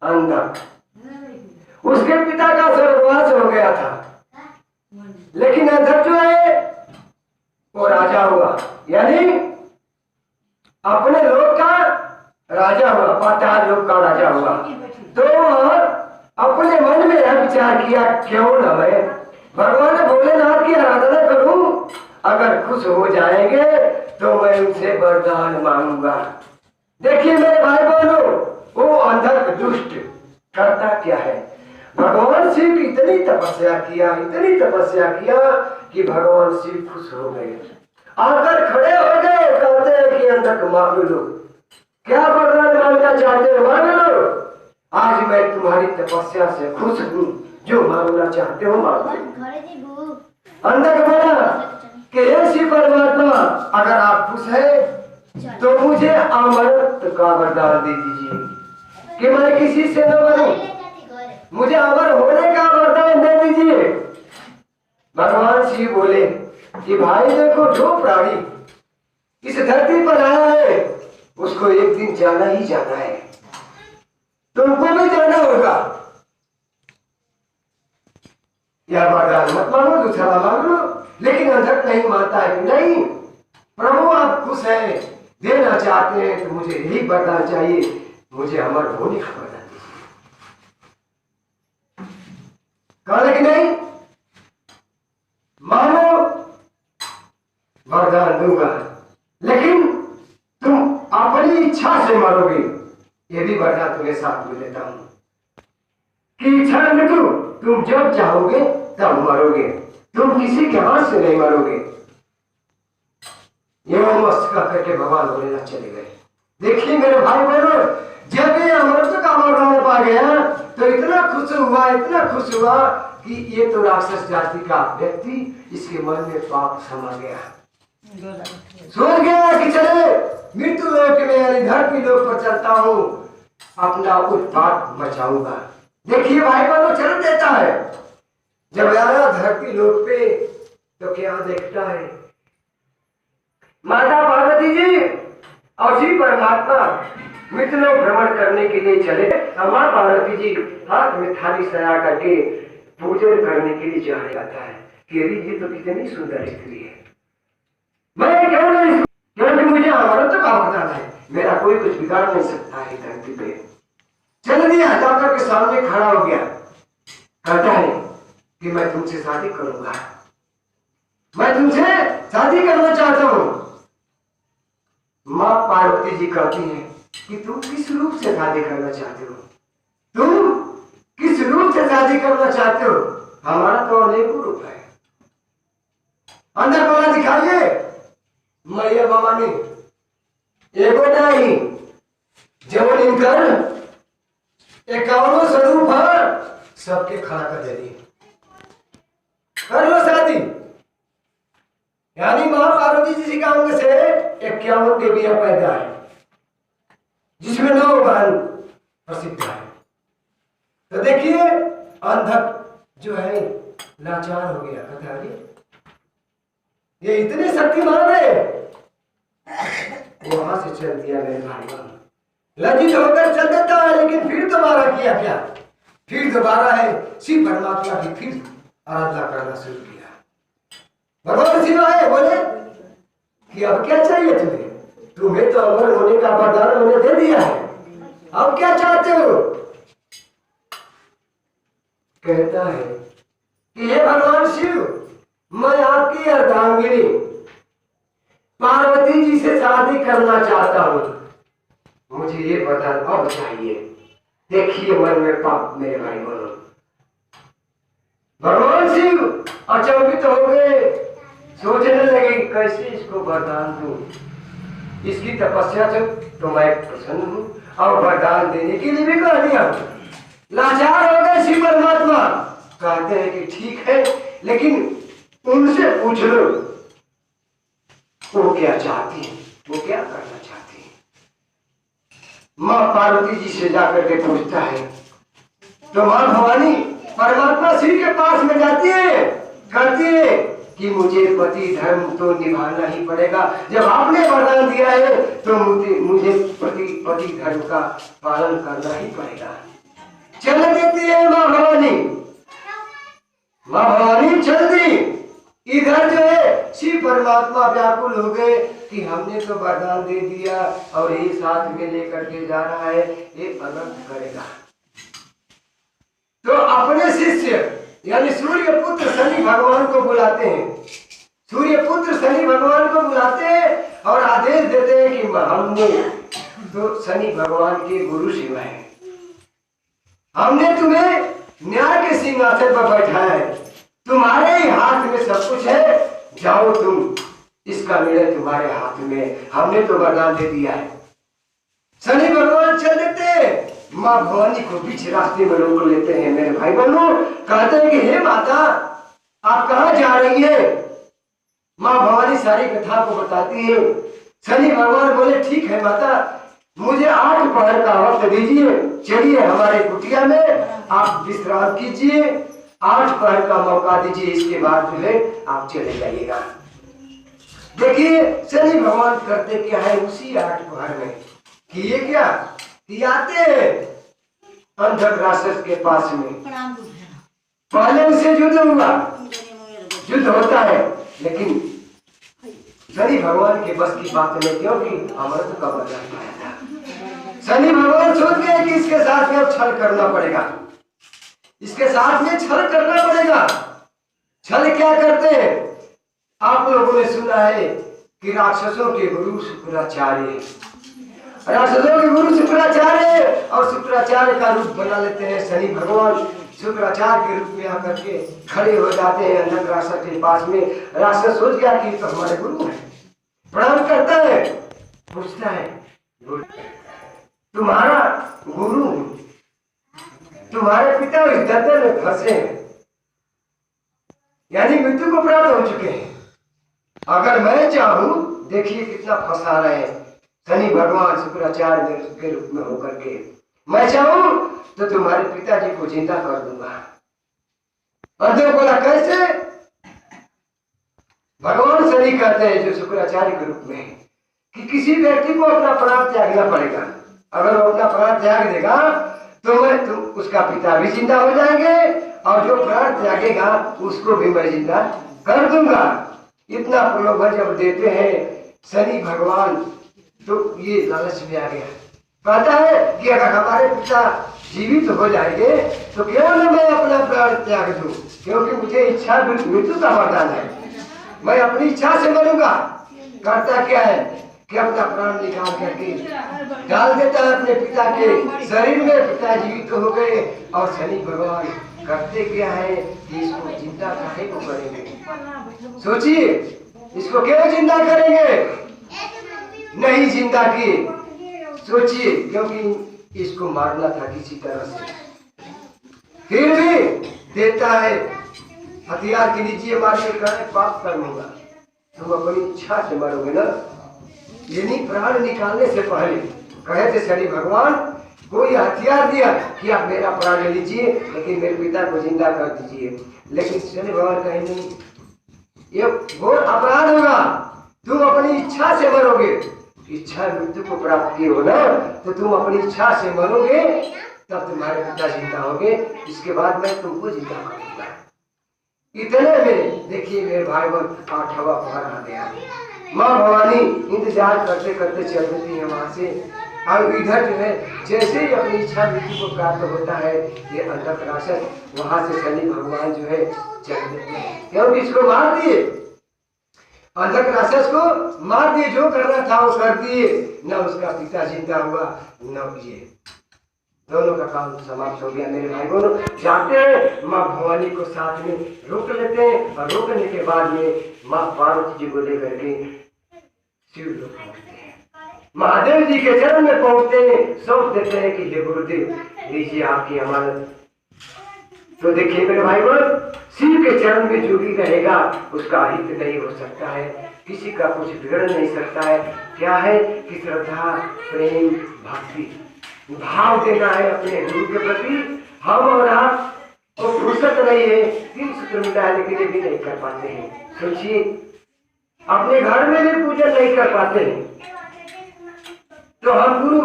अंधक। उसके पिता का स्वर्गवास हो गया था, लेकिन अंधक जो है वो राजा हुआ, यानी अपने लोग का राजा हुआ, पाताल लोग का राजा हुआ। तो अपने मन में यह विचार किया, क्यों न मैं भगवान भोलेनाथ की आराधना करूं, अगर खुश हो जाएंगे तो मैं उनसे वरदान मांगूंगा। देखिए मेरे भाई बहनों, वो अंधक दुष्ट करता क्या है, भगवान शिव की इतनी तपस्या किया, इतनी तपस्या किया कि भगवान शिव खुश हो गए, आकर खड़े हो गए, कहते हैं कि अंधक मांग लो, क्या वरदान मांगना चाहते हो मांग लो, आज मैं तुम्हारी तपस्या से खुश हूँ, जो मांगना चाहते हो मांग लो। अंधक बोला कि हे शिव परमात्मा, अगर आप खुश है तो मुझे अमरत्व का वरदान दे दीजिए कि मैं किसी से न मरूं, मुझे अमर होने का वरदान दे दीजिए। भगवान शिव बोले कि भाई देखो, जो प्राणी इस धरती पर आया है उसको एक दिन जाना ही जाना है, तुमको भी जाना होगा, यह वरदान मत मांगो, दूसरा मांग लो। लेकिन अंधक नहीं मानता है, नहीं प्रभु आप खुश हैं, देना चाहते हैं तो मुझे यही वरदान चाहिए, मुझे अमर होने का वरदान दीजिए। कहा कि नहीं मानो वरदान दूंगा, लेकिन तुम अपनी इच्छा से मरोगे, ये भी वरदान तुम्हें साथ में देता हूं कि इच्छा मृत्यु, तुम जब चाहोगे तब मरोगे, तुम किसी के हाथ से नहीं मरोगे। ये मस्त करके भगवान भोलेनाथ चले गए। देखिए मेरे भाई बहनों, जब ये अमृत का वरदान पा गया तो इतना खुश हुआ, इतना खुश हुआ कि ये तो राक्षस जाति का व्यक्ति, इसके मन में पाप समा गया, सोच गया कि चले मृत्यु लोक में यानी धरती लोक पर चलता हूँ, अपना उत्पात बचाऊंगा। देखिए भाई बहनों, चल देता है, जब आया धरती लोक पे तो क्या देखता है, माता पार्वती जी और शिव परमात्मा मित्रों भ्रमण करने के लिए चले। माँ पार्वती जी हाथ में थाली सजा करके पूजन करने के लिए जाया जाता है कि ये तो कितनी सुंदर स्त्री है, मैं क्यों नहीं, क्योंकि मुझे अमृत का वरदान है, मेरा कोई कुछ बिगाड़ नहीं सकता है धरती पे। चल दिया, जाकर के सामने खड़ा हो गया, कहता है कि मैं तुमसे शादी करूंगा, मैं तुमसे शादी करना चाहता हूं। माँ पार्वती जी कहती हैं कि तुम किस रूप से शादी करना चाहते हो, तुम किस रूप से शादी करना चाहते हो, हमारा तो अनेक रूप है, अंदर वाला दिखाइए। मैया भवानी एगो नहीं जवन इनकर 51 स्वरूप है, सबके खड़ा कर दे रही, कर लो शादी। यानी मां पार्वती जी का अंग से 51 देवियां पैदा है, जिसमें 9 बहन प्रसिद्ध है। तो देखिए अंधक जो है लाचार हो गया, कहता ये इतने शक्तिमान है, वहां से चल दिया मेरे भाई, लज्जित होकर चल देता है, लेकिन फिर दोबारा किया क्या, फिर दोबारा है शिव परमात्मा की फिर आराधना करना शुरू किया। भगवान शिव आए, बोले कि अब क्या चाहिए तुम्हें, तुम्हें तो अमर होने का वरदान मैंने दे दिया है, अब क्या चाहते हो। कहता है कि हे भगवान शिव, मैं आपकी अर्धांगिनी पार्वती जी से शादी करना चाहता हूं, मुझे ये वरदान अब चाहिए। देखिए मन में पाप मेरे भाई बहनों, भगवान शिव अचंभित हो गए, सोचने लगे कैसे इसको वरदान दूं, इसकी तपस्या से तो मैं प्रसन्न हूं और वरदान देने के लिए भी कह दिया। लाचार हो गए शिव परमात्मा, कहते हैं कि ठीक है, लेकिन उनसे पूछ लो वो क्या चाहती है, वो क्या करना चाहती है। मां पार्वती जी से जाकर के पूछता है तो मां भवानी परमात्मा शिव के पास में जाती है, कहती है कि मुझे पति धर्म तो निभाना ही पड़ेगा, जब आपने वरदान दिया है तो मुझे पति धर्म का पालन करना ही पड़ेगा। चल देती है माँ भवानी। माँ भवानी चल दी। इधर जो है शिव परमात्मा व्याकुल हो गए कि हमने तो वरदान दे दिया और ये साथ में लेकर के जा रहा है, ये अनर्थ करेगा। तो अपने शिष्य यानी सूर्य पुत्र शनि भगवान को बुलाते हैं। सूर्य पुत्र शनि भगवान को बुलाते हैं और आदेश देते हैं कि हमने तो शनि भगवान के गुरु शिव हैं, हमने तुम्हें न्याय के सिंहासन पर बैठाया है, तुम्हारे ही हाथ में सब कुछ है, जाओ तुम, इसका निर्णय तुम्हारे हाथ में, हमने तो वरदान दे दिया है। शनि भगवान चल देते हैं, माँ भवानी को बीच रास्ते में रोक लेते हैं। मेरे भाई बहनों, कहते हैं कि हे माता आप कहाँ जा रही है? माँ भवानी सारी कथा को बताती है। शनि भगवान बोले ठीक है माता, मुझे 8 पहर का वक्त दीजिए, चलिए हमारे कुटिया में आप विश्राम कीजिए, 8 पहर का मौका दीजिए, इसके बाद जो है आप चले जाइएगा। देखिए शनि भगवान करते क्या है, उसी 8 पहर में किए क्या कि आते अंधक राक्षस के पास में, पहले उसे युद्ध हुआ, युद्ध होता है, लेकिन शनि भगवान के बस की बात नहीं, क्योंकि अमृत का वरदान पाया था। शनि भगवान सोच गए कि इसके साथ में अब छल करना पड़ेगा, इसके साथ में छल करना पड़ेगा। छल क्या करते हैं? आप लोगों ने सुना है कि राक्षसों के गुरु शुक्राचार्य, राक्षसों के गुरु शुक्राचार्य, और शुक्राचार्य का रूप बना लेते हैं शनि भगवान। शुक्राचार्य के रूप में आकर के खड़े हो जाते हैं अंधक राक्षस के पास में। राक्षस सोच गया कि तो हमारे गुरु हैं, प्रणाम करता है, पूछता है तुम्हारा गुरु, तुम्हारे पिता इस दलदल में फंसे हैं, यानी मृत्यु को प्राप्त हो चुके हैं, अगर मैं चाहूं, देखिए कितना फंसा रहे हैं शनि भगवान शुक्राचार्य के रूप में होकर के, मैं चाहूं तो तुम्हारे पिताजी को जिंदा कर दूंगा। अर्जुन बोला कैसे? भगवान शनि कहते हैं जो शुक्राचार्य के रूप में है कि किसी व्यक्ति को अपना प्राण त्यागना पड़ेगा, अगर वो अपना प्राण त्याग देगा तो तुम उसका पिता भी जिंदा हो जाएंगे, और जो प्राण त्यागेगा उसको भी मैं जिंदा कर दूंगा। इतना प्रलोभन जब देते हैं शनि भगवान, तो ये लालच में आ गया, कहता है कि अगर हमारे पिता जीवित हो जाएंगे तो क्यों न मैं अपना प्राण त्याग दूं, क्योंकि मुझे इच्छा मृत्यु का वरदान है, मैं अपनी इच्छा से मरूंगा। करता क्या है कि अपना प्राण निकाल करके डाल देता है अपने पिता के शरीर में, पिता जीवित हो गए। और शनि भगवान करते क्या है कि इसको जिंदा काहे को करेंगे? सोचिए, इसको क्यों जिंदा करेंगे? नहीं जिंदा की, सोचिए, क्योंकि इसको मारना था किसी तरह से, फिर भी देता है हथियार के नीचे मार के कहे पाप कर लूंगा, तुम अपनी इच्छा से मरोगे ना। यानी प्राण निकालने से पहले कहे थे शनि भगवान, कोई हथियार दिया कि आप मेरा प्राण ले लीजिए, लेकिन मेरे पिता को जिंदा कर दीजिए, लेकिन शनि भगवान कहे नहीं, ये घोर अपराध होगा, तुम अपनी इच्छा से मरोगे, इच्छा मृत्यु को प्राप्त किए हो ना, तो तुम अपनी इच्छा से मरोगे, तब तुम्हारे पिता जिंदा होंगे, इसके बाद मैं तुमको जिंदा करूंगा। इतने में देखिए मेरे भाई बहन 8वां पहर आ गया। माँ भवानी इंतजार करते करते चल देती है वहां से, और इधर जो है जैसे ही अपनी इच्छा मृत्यु को प्राप्त होता है, ये अंधक राक्षस वहां से शनि भगवान जो है चल देते हैं, क्योंकि इसको मार दिए, अंधक राक्षस को मार दिए, जो करना था वो कर दिए, न उसका पिता जिंदा हुआ न ये, दोनों का काम समाप्त हो गया। मेरे भाई बहनों, जाते हैं माँ भवानी को साथ में रोक लेते हैं, और रोकने के बाद में माँ पार्वती जी को लेकर के शिव लोग पहुंचते हैं, महादेव जी के चरण में पहुंचते हैं, सौंप देते हैं कि हे गुरुदेव लीजिए आपकी अमानत। तो देखिए मेरे भाई बहन, शिव के चरण में जो भी रहेगा उसका हित नहीं हो सकता है, किसी का कुछ बिगड़ नहीं सकता है। क्या है कि श्रद्धा, प्रेम, भक्ति, भाव देना है अपने गुरु के प्रति। हम और आप को फुर्सत नहीं है, 3 सूत्र मिटाने के लिए भी नहीं कर पाते हैं। सोचिए, अपने घर में भी पूजन नहीं कर पाते हैं, तो हम गुरु